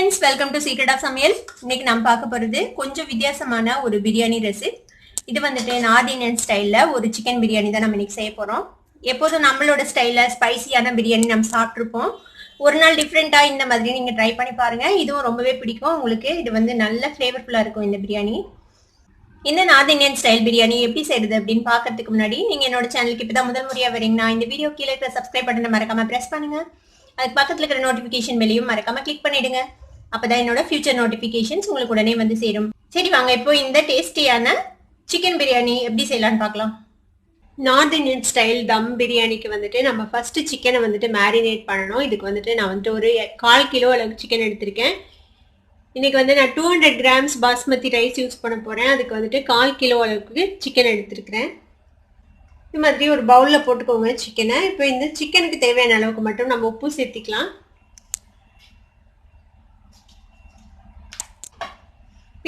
Friends, welcome to secret of சமையல். இன்னைக்கு நம்ம பார்க்க போகிறது கொஞ்சம் வித்தியாசமான ஒரு பிரியாணி ரெசிபி. இது வந்துட்டு நார்த் இந்தியன் ஸ்டைலில் ஒரு சிக்கன் பிரியாணி தான் நம்ம இன்னைக்கு செய்ய போகிறோம். எப்போதும் நம்மளோட ஸ்டைலில் ஸ்பைசியான பிரியாணி நம்ம சாப்பிட்ருப்போம். ஒரு நாள் டிஃப்ரெண்ட்டாக இந்த மாதிரி நீங்கள் ட்ரை பண்ணி பாருங்கள். இதுவும் ரொம்பவே பிடிக்கும் உங்களுக்கு. இது வந்து நல்ல ஃப்ளேவர்ஃபுல்லாக இருக்கும் இந்த பிரியாணி. இந்த நார்த் இந்தியன் ஸ்டைல் பிரியாணி எப்படி செய்யுது அப்படின்னு பார்க்கறதுக்கு முன்னாடி நீங்கள் என்னோட சேனலுக்கு இப்போ தான் முதல் முறையாக வரீங்கன்னா இந்த வீடியோ கீழே இருக்கிற சப்ஸ்கிரைப் பட்டனை மறக்காம ப்ரெஸ் பண்ணுங்கள். அதுக்கு பக்கத்தில் இருக்கிற நோட்டிஃபிகேஷன் பெல்லையும் மறக்காம கிளிக் பண்ணிடுங்க. அப்பதான் என்னோட ஃபியூச்சர் நோட்டிஃபிகேஷன்ஸ் உங்களுக்கு உடனே வந்து சேரும். சரி வாங்க, இப்போ இந்த டேஸ்டியான சிக்கன் பிரியாணி எப்படி செய்யலாம்னு பார்க்கலாம். நார்த் இந்தியன் ஸ்டைல் தம் பிரியாணிக்கு வந்துட்டு நம்ம ஃபர்ஸ்ட் சிக்கனை வந்துட்டு மேரினேட் பண்ணணும். இதுக்கு வந்துட்டு நான் வந்துட்டு ஒரு 1/4 கிலோ அளவுக்கு சிக்கன் எடுத்திருக்கேன். இன்னைக்கு வந்து நான் 200 கிராம்ஸ் பாஸ்மதி ரைஸ் யூஸ் பண்ண போறேன். அதுக்கு வந்துட்டு 1/4 கிலோ அளவுக்கு சிக்கன் எடுத்திருக்கிறேன். இது மாதிரி ஒரு பவுலில் போட்டுக்கோங்க சிக்கனை. இப்போ இந்த சிக்கனுக்கு தேவையான அளவுக்கு மட்டும் நம்ம உப்பு சேர்த்திக்கலாம்.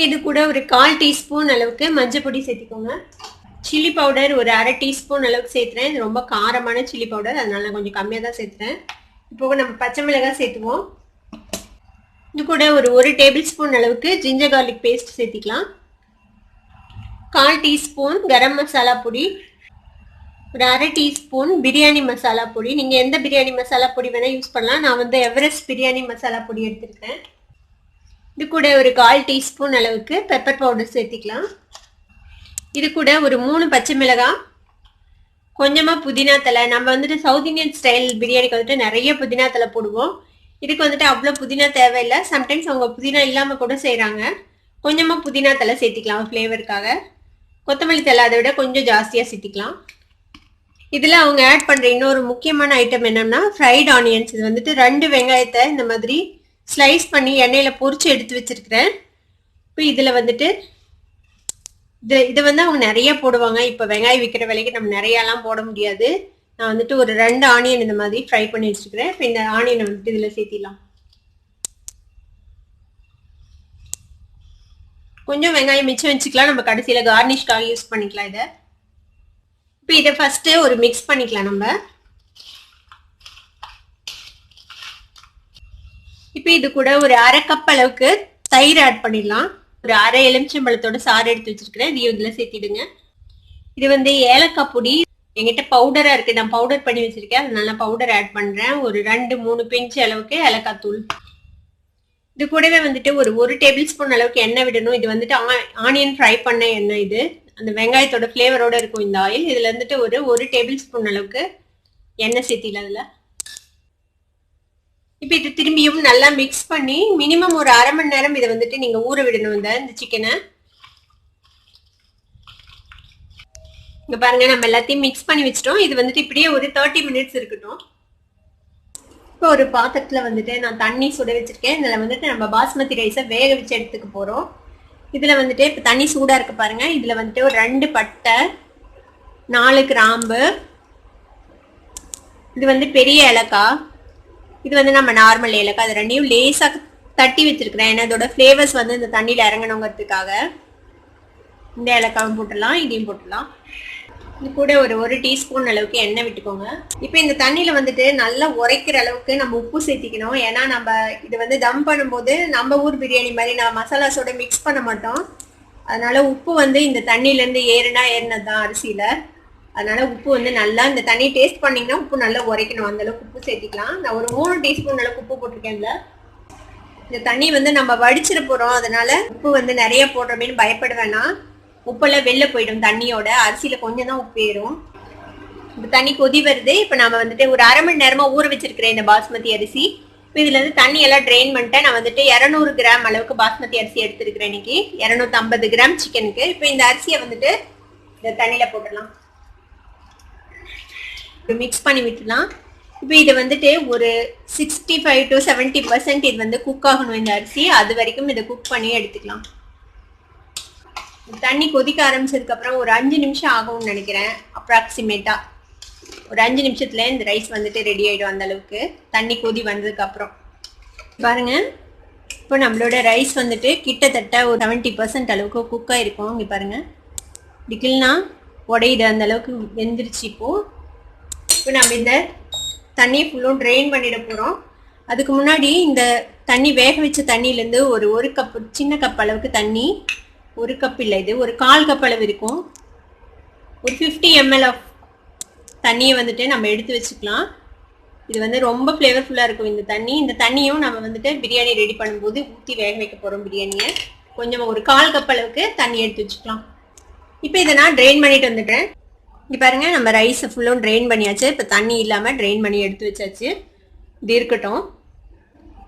இது கூட ஒரு 1/4 டீஸ்பூன் அளவுக்கு மஞ்சள் பொடி சேர்த்திக்கோங்க. சில்லி பவுடர் ஒரு 1/2 டீஸ்பூன் அளவுக்கு சேர்த்துறேன். இது ரொம்ப காரமான சில்லி பவுடர், அதனால நான் கொஞ்சம் கம்மியாக தான் சேர்த்துறேன். இப்போ நம்ம பச்சை மிளகாய் சேர்த்துவோம். இது கூட ஒரு 1 டேபிள் ஸ்பூன் அளவுக்கு ஜிஞ்சர் கார்லிக் பேஸ்ட் சேர்த்திக்கலாம். 1/4 டீஸ்பூன் கரம் மசாலா பொடி, ஒரு 1/2 டீஸ்பூன் பிரியாணி மசாலா பொடி. நீங்கள் எந்த பிரியாணி மசாலா பொடி வேணால் யூஸ் பண்ணலாம். நான் வந்து எவரெஸ்ட் பிரியாணி மசாலா பொடி எடுத்துருக்கேன். இது கூட ஒரு 1/4 டீஸ்பூன் அளவுக்கு பெப்பர் பவுடர் சேர்த்திக்கலாம். இது கூட ஒரு 3 பச்சை மிளகாய், கொஞ்சமாக புதினா தலை. நம்ம வந்துட்டு சவுத் இந்தியன் ஸ்டைல் பிரியாணிக்கு வந்துட்டு நிறைய புதினா தலை போடுவோம். இதுக்கு வந்துட்டு அவ்வளோ புதினா தேவையில்லை. சம்டைம்ஸ் அவங்க புதினா இல்லாமல் கூட செய்கிறாங்க. கொஞ்சமாக புதினா தலை சேர்த்திக்கலாம் ஃப்ளேவருக்காக. கொத்தமல்லி தலை அதை விட கொஞ்சம் ஜாஸ்தியாக சேர்த்திக்கலாம். இதில் அவங்க ஆட் பண்ணுற இன்னொரு முக்கியமான ஐட்டம் என்னன்னா ஃப்ரைட் ஆனியன்ஸ். இது வந்துட்டு 2 வெங்காயத்தை இந்த மாதிரி ஸ்லைஸ் பண்ணி எண்ணெயில் பொரிச்சு எடுத்து வச்சிருக்கிறேன். இப்போ இதில் வந்துட்டு இதை வந்து அவங்க நிறைய போடுவாங்க. இப்போ வெங்காயம் விற்கிற விலைக்கு நம்ம நிறையாலாம் போட முடியாது. நான் வந்துட்டு ஒரு 2 ஆனியன் இந்த மாதிரி ஃப்ரை பண்ணி வச்சுருக்கிறேன். இப்போ இந்த ஆனியனை வந்துட்டு இதில் சேர்த்திடலாம். கொஞ்சம் வெங்காயம் மிச்சம் வச்சுக்கலாம், நம்ம கடைசியில் கார்னிஷ்காக யூஸ் பண்ணிக்கலாம் இதை. இப்போ இதை ஃபஸ்ட்டு ஒரு மிக்ஸ் பண்ணிக்கலாம் நம்ம. இப்போ இது கூட ஒரு 1/2 கப் அளவுக்கு தயிர் ஆட் பண்ணிடலாம். ஒரு 1/2 எலுமிச்சம்பழத்தோட சாறு எடுத்து வச்சிருக்கிறேன். இதையும் இதில் சேர்த்திடுங்க. இது வந்து ஏலக்காய் பொடி என்கிட்ட பவுடராக இருக்குது, நான் பவுடர் பண்ணி வச்சிருக்கேன். அதனால பவுடர் ஆட் பண்ணுறேன். ஒரு 2-3 பிஞ்ச் அளவுக்கு ஏலக்காய் தூள். இது கூடவே வந்துட்டு ஒரு 1 டேபிள் ஸ்பூன் அளவுக்கு எண்ணெய் விடணும். இது வந்துட்டு ஆனியன் ஃப்ரை பண்ண எண்ணெய். இது அந்த வெங்காயத்தோட ஃப்ளேவரோட இருக்கும் இந்த ஆயில். இதில் வந்துட்டு ஒரு 1 டேபிள் ஸ்பூன் அளவுக்கு எண்ணெய் சேர்த்தில அதில். இப்போ இது திரும்பியும் நல்லா மிக்ஸ் பண்ணி மினிமம் ஒரு 1/2 மணி நேரம் இதை வந்துட்டு நீங்கள் ஊற விடணும் இந்த சிக்கனை. இங்கே பாருங்க, நம்ம எல்லாத்தையும் மிக்ஸ் பண்ணி வச்சிட்டோம். இது வந்துட்டு இப்படியே ஒரு 30 மினிட்ஸ் இருக்கட்டும். இப்போ ஒரு பாத்திரத்தில் வந்துட்டு நான் தண்ணி சுட வச்சிருக்கேன். இதில் வந்துட்டு நம்ம பாஸ்மதி ரைஸை வேக வச்சு எடுத்துக்க போகிறோம். இதில் வந்துட்டு இப்போ தண்ணி சூடாக இருக்கு பாருங்க. இதில் வந்துட்டு ஒரு 2 பட்டை, 4 கிராம்பு, இது வந்து பெரிய ஏலக்காய், இது வந்து நம்ம நார்மல் ஏலக்காய். அது 2ஐயும் லேசாக தட்டி வச்சிருக்கிறேன். ஏன்னா அதோட ஃப்ளேவர்ஸ் வந்து இந்த தண்ணியில் இறங்கணுங்கிறதுக்காக. இந்த ஏலக்காயும் போட்டுடலாம், இதையும் போட்டுடலாம். இது கூட ஒரு 1 டீஸ்பூன் அளவுக்கு எண்ணெய் விட்டுக்கோங்க. இப்போ இந்த தண்ணியில் வந்துட்டு நல்லா உரைக்கிற அளவுக்கு நம்ம உப்பு சேர்த்திக்கணும். ஏன்னா நம்ம இது வந்து தம் பண்ணும்போது நம்ம ஊர் பிரியாணி மாதிரி நம்ம மசாலாஸோட மிக்ஸ் பண்ண மாட்டோம். அதனால உப்பு வந்து இந்த தண்ணியிலேருந்து ஏறினது தான் அரிசியில். அதனால உப்பு வந்து நல்லா இந்த தண்ணி டேஸ்ட் பண்ணிங்கன்னா உப்பு நல்லா உரைக்கணும். அந்தளவுக்கு உப்பு சேர்த்திக்கலாம். நான் ஒரு 3 டீஸ்பூன் அளவுக்கு உப்பு போட்டிருக்கேன். இந்த தண்ணி வந்து நம்ம வடிச்சிட போகிறோம். அதனால உப்பு வந்து நிறைய போடுறோமேனு பயப்பட வேணாம். உப்பெல்லாம் வெளில போயிடும் தண்ணியோட. அரிசியில் கொஞ்சம் தான் உப்பு ஏறும். இந்த தண்ணி கொதி வருது. இப்போ நம்ம வந்துட்டு ஒரு 1/2 மணி நேரமாக ஊற வச்சிருக்கிறேன் இந்த பாஸ்மதி அரிசி. இப்போ இதில் வந்து தண்ணி எல்லாம் ட்ரெயின் பண்ணிட்டேன். நான் வந்துட்டு 200 கிராம் அளவுக்கு பாஸ்மதி அரிசி எடுத்துருக்கிறேன் இன்னைக்கு. 250 கிராம் சிக்கனுக்கு. இப்போ இந்த அரிசியை வந்துட்டு இந்த தண்ணியில் போட்டுடலாம். மிக்ஸ் பண்ணி விட்டுலாம். இப்போ இது வந்துட்டு ஒரு 65 to 70% இது வந்து குக் ஆகணும் இந்த அரிசி. அது வரைக்கும் இதை குக் பண்ணி எடுத்துக்கலாம். தண்ணி கொதிக்க ஆரம்பிச்சதுக்கப்புறம் ஒரு 5 நிமிஷம் ஆகும்னு நினைக்கிறேன். அப்ராக்சிமேட்டா ஒரு 5 நிமிஷத்துல இந்த ரைஸ் வந்துட்டு ரெடி ஆகிடும். அந்த அளவுக்கு தண்ணி கொதி வந்ததுக்கப்புறம் பாருங்க. இப்போ நம்மளோட ரைஸ் வந்துட்டு கிட்டத்தட்ட ஒரு 70% அளவுக்கு குக் ஆகிருக்கும். இங்கே பாருங்க, டிக்கில்னா உடையுது, அந்த அளவுக்கு வெந்துருச்சு. இப்போ நம்ம இந்த தண்ணியை ஃபுல்லும் ட்ரெயின் பண்ணிட போகிறோம். அதுக்கு முன்னாடி இந்த தண்ணி வேக வச்ச தண்ணியிலேருந்து ஒரு கப் சின்ன கப் அளவுக்கு தண்ணி, 1 கப் இல்லை, இது ஒரு 1/4 கப் அளவு இருக்கும். ஒரு 50 ml ஆஃப் தண்ணியை வந்துட்டு நம்ம எடுத்து வச்சுக்கலாம். இது வந்து ரொம்ப ஃப்ளேவர்ஃபுல்லாக இருக்கும் இந்த தண்ணி. இந்த தண்ணியும் நம்ம வந்துட்டு பிரியாணி ரெடி பண்ணும்போது ஊற்றி வேக வைக்க போகிறோம் பிரியாணியை. கொஞ்சம் ஒரு 1/4 கப் அளவுக்கு தண்ணி எடுத்து வச்சுக்கலாம். இப்போ இதை நான் ட்ரெயின் பண்ணிட்டு வந்துட்டேன். இங்கே பாருங்கள், நம்ம ரைஸை ஃபுல்லும் ட்ரெயின் பண்ணியாச்சு. இப்போ தண்ணி இல்லாமல் ட்ரெயின் பண்ணி எடுத்து வச்சாச்சு. இது இருக்கட்டும்.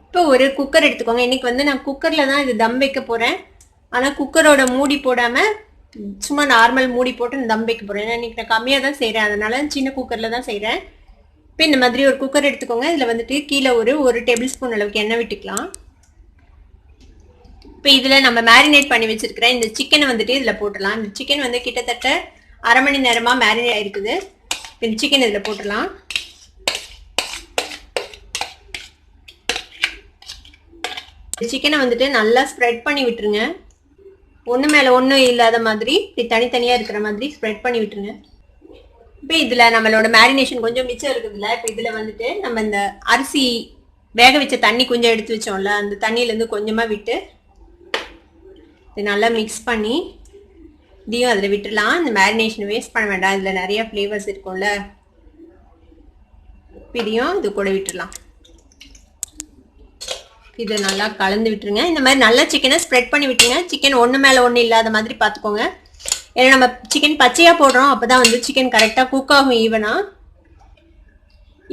இப்போ ஒரு குக்கர் எடுத்துக்கோங்க. இன்றைக்கி வந்து நான் குக்கரில் தான் இது தம் வைக்க போகிறேன். ஆனால் குக்கரோட மூடி போடாமல் சும்மா நார்மல் மூடி போட்டு தம் வைக்க போகிறேன். ஏன்னா இன்றைக்கி நான் கம்மியாக தான் செய்கிறேன், அதனால் சின்ன குக்கரில் தான் செய்கிறேன். இப்போ இந்த மாதிரி ஒரு குக்கர் எடுத்துக்கோங்க. இதில் வந்துட்டு கீழே ஒரு டேபிள் ஸ்பூன் அளவுக்கு எண்ணெய் விட்டுக்கலாம். இப்போ இதில் நம்ம மேரினேட் பண்ணி வச்சுருக்கிற இந்த சிக்கனை வந்துட்டு இதில் போட்டுடலாம். இந்த சிக்கன் வந்து கிட்டத்தட்ட 1/2 மணி நேரமாக மேரினேட் ஆகிருக்குது. இந்த சிக்கன் இதில் போட்டுடலாம். சிக்கனை வந்துட்டு நல்லா ஸ்ப்ரெட் பண்ணி விட்டுருங்க. ஒன்று மேலே ஒன்று இல்லாத மாதிரி இப்படி தனித்தனியாக இருக்கிற மாதிரி ஸ்ப்ரெட் பண்ணி விட்டுருங்க. இப்போ இதில் நம்மளோட மேரினேஷன் கொஞ்சம் மிச்சம் இருக்குதுல்ல, இப்போ இதில் வந்துட்டு நம்ம இந்த அரிசி வேக வச்ச தண்ணி கொஞ்சம் எடுத்து வச்சோம்ல, அந்த தண்ணியிலேருந்து கொஞ்சமாக விட்டு இது நல்லா மிக்ஸ் பண்ணி இதையும் அதில் விட்டுடலாம். இந்த மேரினேஷன் வேஸ்ட் பண்ண வேண்டாம், இதில் நிறைய ஃப்ளேவர்ஸ் இருக்கும்ல. இதையும் இது கூட விட்டுடலாம். இதை நல்லா கலந்து விட்டுருங்க. இந்த மாதிரி நல்லா சிக்கனை ஸ்ப்ரெட் பண்ணி விட்டுருங்க. சிக்கன் ஒன்று மேலே ஒன்று இல்லாத மாதிரி பார்த்துக்கோங்க. ஏன்னா நம்ம சிக்கன் பச்சையாக போடுறோம், அப்போ தான் வந்து சிக்கன் கரெக்டாக குக் ஆகும் ஈவனாக.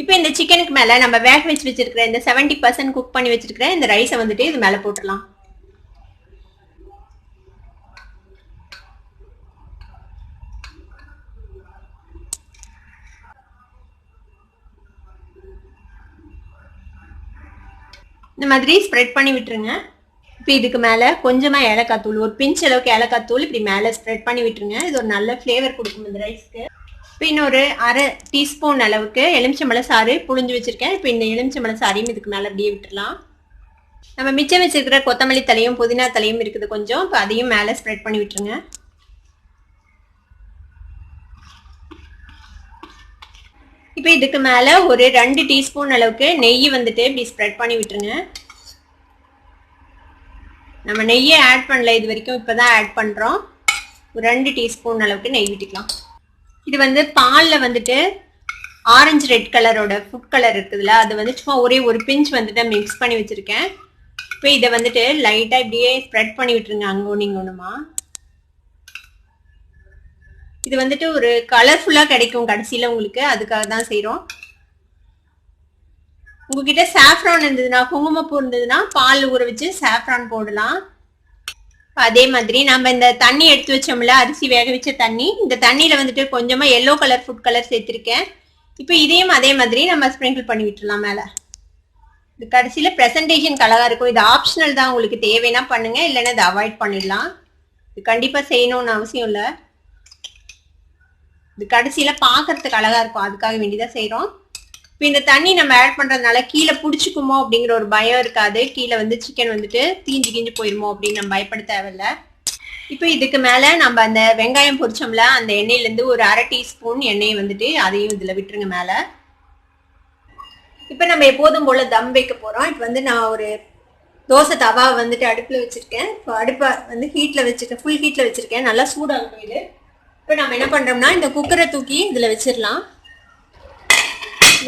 இப்போ இந்த சிக்கனுக்கு மேலே நம்ம வேக வச்சிருக்கிற இந்த 70% குக் பண்ணி வச்சிருக்கிற இந்த ரைஸை வந்துட்டு இது மேலே போட்டுடலாம். இந்த மாதிரி ஸ்ப்ரெட் பண்ணி விட்டுருங்க. இப்போ இதுக்கு மேலே கொஞ்சமாக ஏலக்காய் தூள், ஒரு பிஞ்ச் அளவுக்கு ஏலக்காய் தூள் இப்படி மேலே ஸ்ப்ரெட் பண்ணி விட்டுருங்க. இது ஒரு நல்ல ஃப்ளேவர் கொடுக்கும் இந்த ரைஸ்க்கு. இப்போ இன்னொரு 1/2 டீஸ்பூன் அளவுக்கு எலுமிச்சம்பழ சாறு புழிஞ்சு வச்சுருக்கேன். இப்போ இந்த எலுமிச்சம்பழ சாறையும் இதுக்கு மேலே அப்படியே விட்டுடலாம். நம்ம மிச்சம் வச்சுருக்கிற கொத்தமல்லி தலையும் புதினா தலையும் இருக்குது கொஞ்சம், இப்போ அதையும் மேலே ஸ்ப்ரெட் பண்ணி விட்டுருங்க. இப்போ இதுக்கு மேலே ஒரு 2 டீஸ்பூன் அளவுக்கு நெய் வந்துட்டு இப்படி ஸ்ப்ரெட் பண்ணி விட்டுருங்க. நம்ம நெய்யை ஆட் பண்ணல இது வரைக்கும், இப்போ தான் ஆட் பண்ணுறோம். ஒரு 2 டீஸ்பூன் அளவுக்கு நெய் விட்டுக்கலாம். இது வந்து பாலில் வந்துட்டு ஆரஞ்சு ரெட் கலரோட ஃபுட் கலர் இருக்குதுல்ல, அது வந்து சும்மா ஒரு பிஞ்ச் வந்துட்டு மிக்ஸ் பண்ணி வச்சுருக்கேன். இப்போ இதை வந்துட்டு லைட்டாக இப்படியே ஸ்ப்ரெட் பண்ணி விட்டுருங்க அங்கே ஒன்று இங்கே ஒன்றுமா. இது வந்துட்டு ஒரு கலர்ஃபுல்லாக கிடைக்கும் கடைசியில் உங்களுக்கு, அதுக்காக தான் செய்கிறோம். உங்ககிட்ட சாஃப்ரான் இருந்ததுன்னா, குங்குமப்பூ இருந்ததுன்னா பால் ஊற வச்சு சாஃப்ரான் போடலாம். அதே மாதிரி நம்ம இந்த தண்ணி எடுத்து வச்சோம்ல, அரிசி வேக வச்ச தண்ணி, இந்த தண்ணியில் வந்துட்டு கொஞ்சமாக எல்லோ கலர் ஃபுட் கலர் சேர்த்துருக்கேன். இப்போ இதையும் அதே மாதிரி நம்ம ஸ்ப்ரிங்கிள் பண்ணி விட்டுடலாம் மேலே. இது கடைசியில் ப்ரெசன்டேஷன் கலராக இருக்கும். இது ஆப்ஷனல் தான், உங்களுக்கு தேவைன்னா பண்ணுங்கள், இல்லைன்னா இதை அவாய்ட் பண்ணிடலாம். இது கண்டிப்பாக செய்யணும்னு அவசியம் இல்லை. இது கடைசியில் பார்க்கறதுக்கு அழகாக இருக்கும், அதுக்காக வேண்டிதான் செய்கிறோம். இப்போ இந்த தண்ணி நம்ம ஆட் பண்ணுறதுனால கீழே பிடிச்சிக்குமோ அப்படிங்கிற ஒரு பயம் இருக்காது. கீழே வந்து சிக்கன் வந்துட்டு தீஞ்சு போயிருமோ அப்படின்னு நம்ம பயப்பட தேவையில்லை. இப்போ இதுக்கு மேலே நம்ம அந்த வெங்காயம் பொரிச்சோம்ல, அந்த எண்ணெயிலேருந்து ஒரு 1/2 டீஸ்பூன் எண்ணெயை வந்துட்டு அதையும் இதில் விட்டுருங்க மேலே. இப்போ நம்ம எப்போதும் போல் தம் வைக்க போகிறோம். இப்போ வந்து நான் ஒரு தோசை தவா வந்துட்டு அடுப்பில் வச்சுருக்கேன். இப்போ அடுப்பை வந்து ஹீட்டில் வச்சுருக்கேன், ஃபுல் ஹீட்டில் வச்சுருக்கேன். நல்லா சூடாகும் இது. இப்போ நம்ம என்ன பண்ணுறோம்னா இந்த குக்கரை தூக்கி இதில் வச்சிடலாம்.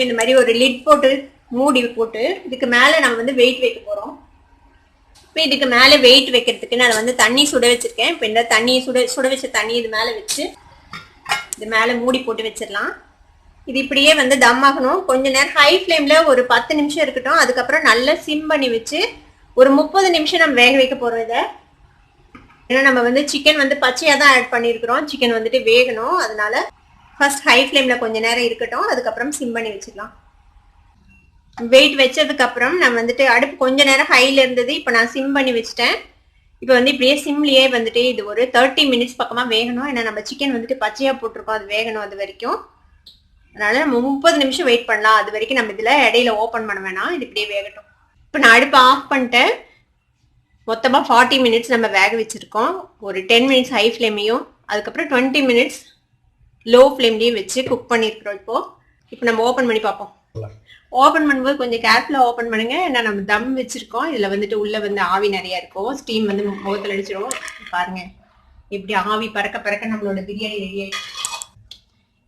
இந்த மாதிரி ஒரு லிட் போட்டு மூடி போட்டு இதுக்கு மேலே நம்ம வந்து வெயிட் வைக்க போகிறோம். இப்போ இதுக்கு மேலே வெயிட் வைக்கிறதுக்கு நான் வந்து தண்ணி சுட வச்சுருக்கேன். இப்போ இந்த தண்ணி சுட வச்ச தண்ணி இது மேலே வச்சு இது மேலே மூடி போட்டு வச்சிடலாம். இது இப்படியே வந்து தம் ஆகணும். கொஞ்ச நேரம் ஹை ஃப்ளேமில் ஒரு 10 நிமிஷம் இருக்கட்டும். அதுக்கப்புறம் நல்லா சிம் பண்ணி வச்சு ஒரு 30 நிமிஷம் நம்ம வேக வைக்க போகிறோம் இதை. ஏன்னா நம்ம வந்து சிக்கன் வந்து பச்சையாக தான் ஆட் பண்ணியிருக்கிறோம், சிக்கன் வந்துட்டு வேகணும். அதனால ஃபர்ஸ்ட் ஹை ஃப்ளேமில் கொஞ்சம் நேரம் இருக்கட்டும், அதுக்கப்புறம் சிம் பண்ணி வச்சுக்கலாம். வெயிட் வச்சதுக்கப்புறம் நம்ம வந்துட்டு அடுப்பு கொஞ்சம் நேரம் ஹையில் இருந்தது, இப்போ நான் சிம் பண்ணி வச்சுட்டேன். இப்போ வந்து இப்படியே சிம்லேயே வந்துட்டு இது ஒரு 30 மினிட்ஸ் பக்கமாக வேகணும். ஏன்னா நம்ம சிக்கன் வந்துட்டு பச்சையாக போட்டிருக்கோம், அது வேகணும் அது வரைக்கும். அதனால நம்ம 30 நிமிஷம் வெயிட் பண்ணலாம். அது வரைக்கும் நம்ம இதில் இடையில ஓப்பன் பண்ண வேணாம், இது இப்படியே வேகட்டும். இப்போ நான் அடுப்பு ஆஃப் பண்ணிட்டேன். மொத்தமாக 40 மினிட்ஸ் நம்ம வேக வச்சுருக்கோம். ஒரு 10 மினிட்ஸ் ஹை ஃப்ளேமையும் அதுக்கப்புறம் 20 மினிட்ஸ் லோ ஃப்ளேம்லேயும் வச்சு குக் பண்ணியிருக்கிறோம். இப்போ நம்ம ஓப்பன் பண்ணி பார்ப்போம். ஓபன் பண்ணும்போது கொஞ்சம் கேர்ஃபுல்லா ஓபன் பண்ணுங்க. ஏன்னா நம்ம தம் வச்சிருக்கோம். இதுல வந்துட்டு உள்ள வந்து ஆவி நிறைய இருக்கும். ஸ்டீம் வந்து முகத்துல அடிச்சிரும். பாருங்க எப்படி ஆவி பறக்க பறக்க நம்மளோட பிரியாணி ரெடி ஆயிடுச்சு.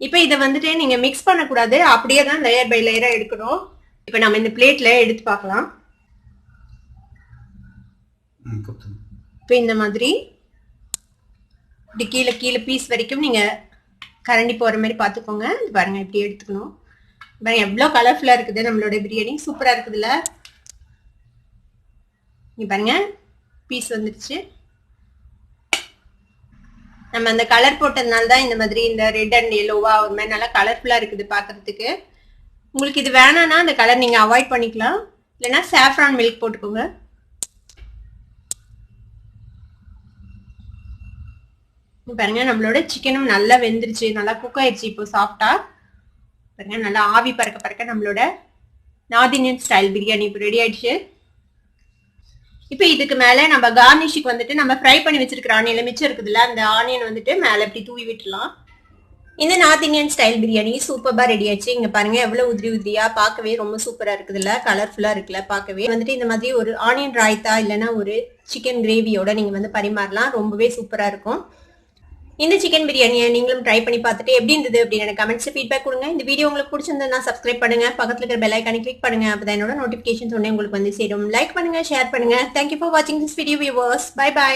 இப்போ இதை வந்துட்டு நீங்க மிக்ஸ் பண்ணக்கூடாது, அப்படியே தான் லேயர் பை லேயரா எடுக்கணும். இப்போ நம்ம இந்த பிளேட்ல எடுத்து பார்க்கலாம். இப்போ இந்த மாதிரி இப்படி கீழே கீழே பீஸ் வரைக்கும் நீங்க கரண்டி போற மாதிரி பார்த்துக்கோங்க. பாருங்க இப்படி எடுத்துக்கணும். பாருங்க எவ்வளோ கலர்ஃபுல்லா இருக்குது நம்மளோட பிரியாணி, சூப்பரா இருக்குதுல்ல. இங்க பாருங்க பீஸ் வந்துருச்சு. நம்ம அந்த கலர் போட்டதுனால தான் இந்த மாதிரி இந்த ரெட் அண்ட் எல்லோவா ஒரு மாதிரி நல்லா கலர்ஃபுல்லா இருக்குது பார்க்கறதுக்கு. உங்களுக்கு இது வேணாம்னா அந்த கலர் நீங்க அவாய்ட் பண்ணிக்கலாம், இல்லைன்னா சாஃப்ரான் மில்க் போட்டுக்கோங்க. பாருங்க நம்மளோட சிக்கனும் நல்லா வெந்துருச்சு, நல்லா குக் ஆயிடுச்சு. இப்போ சாஃப்டா பாருங்க நல்லா ஆவி பறக்க பறக்க நம்மளோட நார்த் இந்தியன் ஸ்டைல் பிரியாணி இப்போ ரெடி ஆயிடுச்சு. இப்போ இதுக்கு மேல நம்ம கார்னிஷுக்கு வந்துட்டு நம்ம ஃப்ரை பண்ணி வச்சிருக்கிற ஆனியன்ல மிச்சம் இருக்குதுல்ல, அந்த ஆனியன் வந்துட்டு மேல இப்படி தூவி விட்டுலாம். இந்த நார்த் இந்தியன் ஸ்டைல் பிரியாணி சூப்பரா ரெடி ஆயிடுச்சு. இங்க பாருங்க எவ்வளவு உதிரி உதிரியா, பார்க்கவே ரொம்ப சூப்பரா இருக்குதுல்ல, கலர்ஃபுல்லா இருக்குல்ல பார்க்கவே. வந்துட்டு இந்த மாதிரி ஒரு ஆனியன் ராய்த்தா இல்லைன்னா ஒரு சிக்கன் கிரேவியோட நீங்க வந்து பரிமாறலாம், ரொம்பவே சூப்பரா இருக்கும். இந்த சிக்கன் பிரியாணியை நீங்களும் ட்ரை பண்ணி பார்த்துட்டு எப்படி இருந்தது அப்படின்னு எனக்கு கமெண்ட்ஸ் ஃபீட்பேக் கொடுங்க. இந்த வீடியோ உங்களுக்கு பிடிச்சிருந்தா சப்ஸ்கிரைப் பண்ணுங்க, பக்கத்துல இருக்கிற பெல் ஐகானை கிளிக் பண்ணுங்க, அப்பதான் என்னோட நோட்டிபிகேஷன் சொன்னே உங்களுக்கு வந்து சேரும். லைக் பண்ணுங்க, ஷேர் பண்ணுங்க. தேங்க்யூ ஃபார் வாட்சிங் this video viewers. Bye by.